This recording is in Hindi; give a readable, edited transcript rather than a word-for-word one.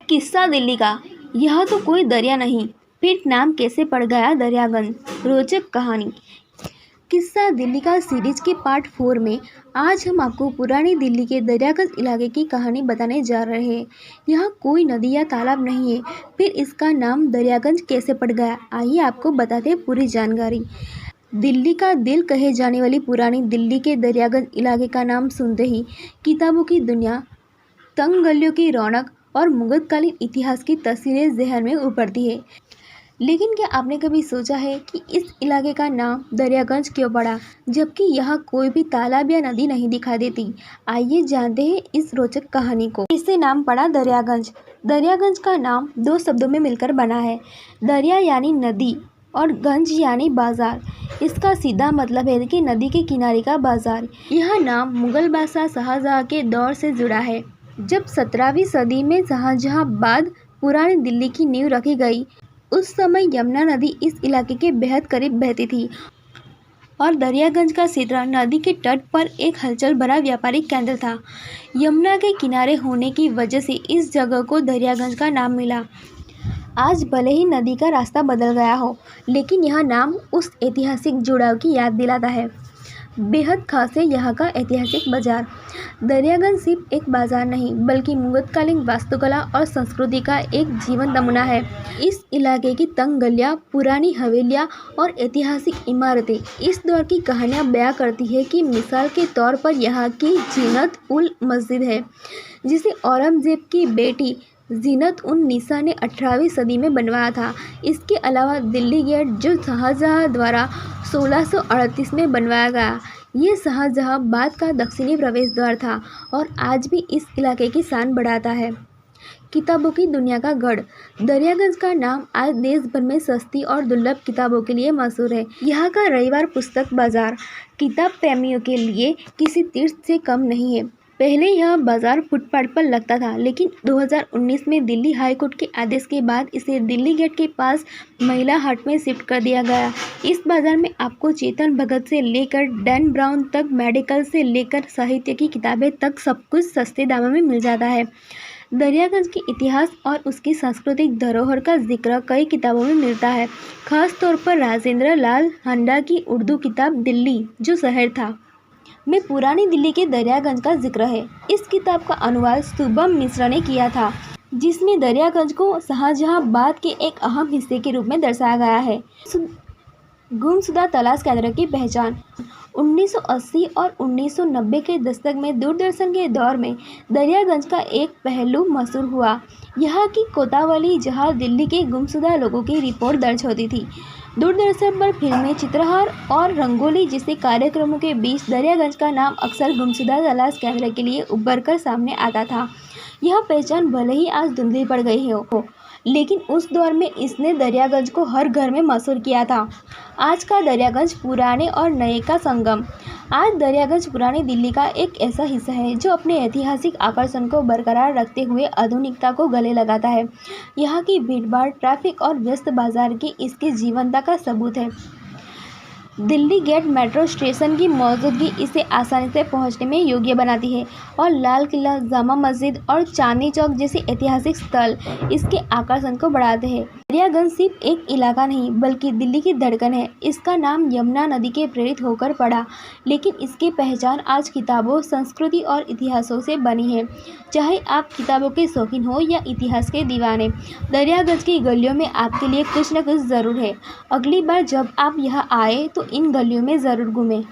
किस्सा दिल्ली का। यह तो कोई दरिया नहीं, फिर नाम कैसे पड़ गया दरियागंज। रोचक कहानी। किस्सा दिल्ली का सीरीज के पार्ट 4 में आज हम आपको पुरानी दिल्ली के दरियागंज इलाके की कहानी बताने जा रहे हैं। यह कोई नदी या तालाब नहीं है, फिर इसका नाम दरियागंज कैसे पड़ गया, आइए आपको बताते हैं पूरी जानकारी। दिल्ली का दिल कहे जाने वाली पुरानी दिल्ली के दरियागंज इलाके का नाम सुनते ही किताबों की दुनिया, तंग गलियों की रौनक और मुगलकालीन इतिहास की तस्वीरें जहन में उभरती है। लेकिन क्या आपने कभी सोचा है कि इस इलाके का नाम दरियागंज क्यों पड़ा, जबकि यहाँ कोई भी तालाब या नदी नहीं दिखाई देती। आइए जानते हैं इस रोचक कहानी को। इससे नाम पड़ा दरियागंज। दरियागंज का नाम दो शब्दों में मिलकर बना है। दरिया यानी नदी और गंज यानी बाजार। इसका सीधा मतलब है कि नदी के किनारे का बाजार। यह नाम मुगल बादशाह शाहजहां के दौर से जुड़ा है। जब 17वीं सदी में शाहजहां बाद पुरानी दिल्ली की नींव रखी गई, उस समय यमुना नदी इस इलाके के बेहद करीब बहती थी और दरियागंज का क्षेत्र नदी के तट पर एक हलचल भरा व्यापारिक केंद्र था। यमुना के किनारे होने की वजह से इस जगह को दरियागंज का नाम मिला। आज भले ही नदी का रास्ता बदल गया हो, लेकिन यह नाम उस ऐतिहासिक जुड़ाव की याद दिलाता है। बेहद खास है यहाँ का ऐतिहासिक बाजार। दरियागंज सिर्फ एक बाजार नहीं, बल्कि मुगलकालीन वास्तुकला और संस्कृति का एक जीवंत नमूना है। इस इलाके की तंग गलियाँ, पुरानी हवेलियाँ और ऐतिहासिक इमारतें इस दौर की कहानियाँ बयां करती है। कि मिसाल के तौर पर यहाँ की जीनत उल मस्जिद है, जिसे औरंगजेब की बेटी जीनत उन निसा ने 18वीं सदी में बनवाया था। इसके अलावा दिल्ली गेट, जो शाहजहां द्वारा 1638 में बनवाया गया, ये शाहजहां बाद का दक्षिणी प्रवेश द्वार था और आज भी इस इलाके की शान बढ़ाता है। किताबों की दुनिया का गढ़। दरियागंज का नाम आज देश भर में सस्ती और दुर्लभ किताबों के लिए मशहूर है। यहाँ का रविवार पुस्तक बाजार किताब प्रेमियों के लिए किसी तीर्थ से कम नहीं है। पहले यह बाजार फुटपाथ पर लगता था, लेकिन 2019 में दिल्ली हाई कोर्ट के आदेश के बाद इसे दिल्ली गेट के पास महिला हाट में शिफ्ट कर दिया गया। इस बाजार में आपको चेतन भगत से लेकर डैन ब्राउन तक, मेडिकल से लेकर साहित्य की किताबें तक सब कुछ सस्ते दामों में मिल जाता है। दरियागंज के इतिहास और उसकी सांस्कृतिक धरोहर का जिक्र कई किताबों में मिलता है, खास तौर पर राजेंद्र लाल हांडा की उर्दू किताब दिल्ली जो शहर था में पुरानी दिल्ली के दरियागंज का जिक्र है। इस किताब का अनुवाद शुभम मिश्रा ने किया था, जिसमें दरियागंज को शाहजहां बाद के एक अहम हिस्से के रूप में दर्शाया गया है। गुमशुदा तलाश केंद्र की पहचान। 1980 और 1990 के दशक में दूरदर्शन के दौर में दरियागंज का एक पहलू मशहूर हुआ। यहाँ की कोतवाली, जहाँ दिल्ली के गुमशुदा लोगों की रिपोर्ट दर्ज होती थी। दूरदर्शन पर फिल्में, चित्रहार और रंगोली जैसे कार्यक्रमों के बीच दरियागंज का नाम अक्सर गुमशुदा तलाश केंद्र के लिए उभर कर सामने आता था। यह पहचान भले ही आज धुंधली पड़ गई हो, लेकिन उस दौर में इसने दरियागंज को हर घर में मशहूर किया था। आज का दरियागंज पुराने और नए का संगम। आज दरियागंज पुरानी दिल्ली का एक ऐसा हिस्सा है जो अपने ऐतिहासिक आकर्षण को बरकरार रखते हुए आधुनिकता को गले लगाता है। यहाँ की भीड़भाड़, ट्रैफिक और व्यस्त बाजार की इसकी जीवंतता का सबूत है। दिल्ली गेट मेट्रो स्टेशन की मौजूदगी इसे आसानी से पहुंचने में योग्य बनाती है और लाल किला, जामा मस्जिद और चांदनी चौक जैसे ऐतिहासिक स्थल इसके आकर्षण को बढ़ाते हैं। दरियागंज सिर्फ एक इलाका नहीं, बल्कि दिल्ली की धड़कन है। इसका नाम यमुना नदी के प्रेरित होकर पड़ा, लेकिन इसकी पहचान आज किताबों, संस्कृति और इतिहासों से बनी है। चाहे आप किताबों के शौकीन हो या इतिहास के दीवाने, दरियागंज की गलियों में आपके लिए कुछ न कुछ ज़रूर है। अगली बार जब आप यहाँ आए तो इन गलियों में ज़रूर घूमें।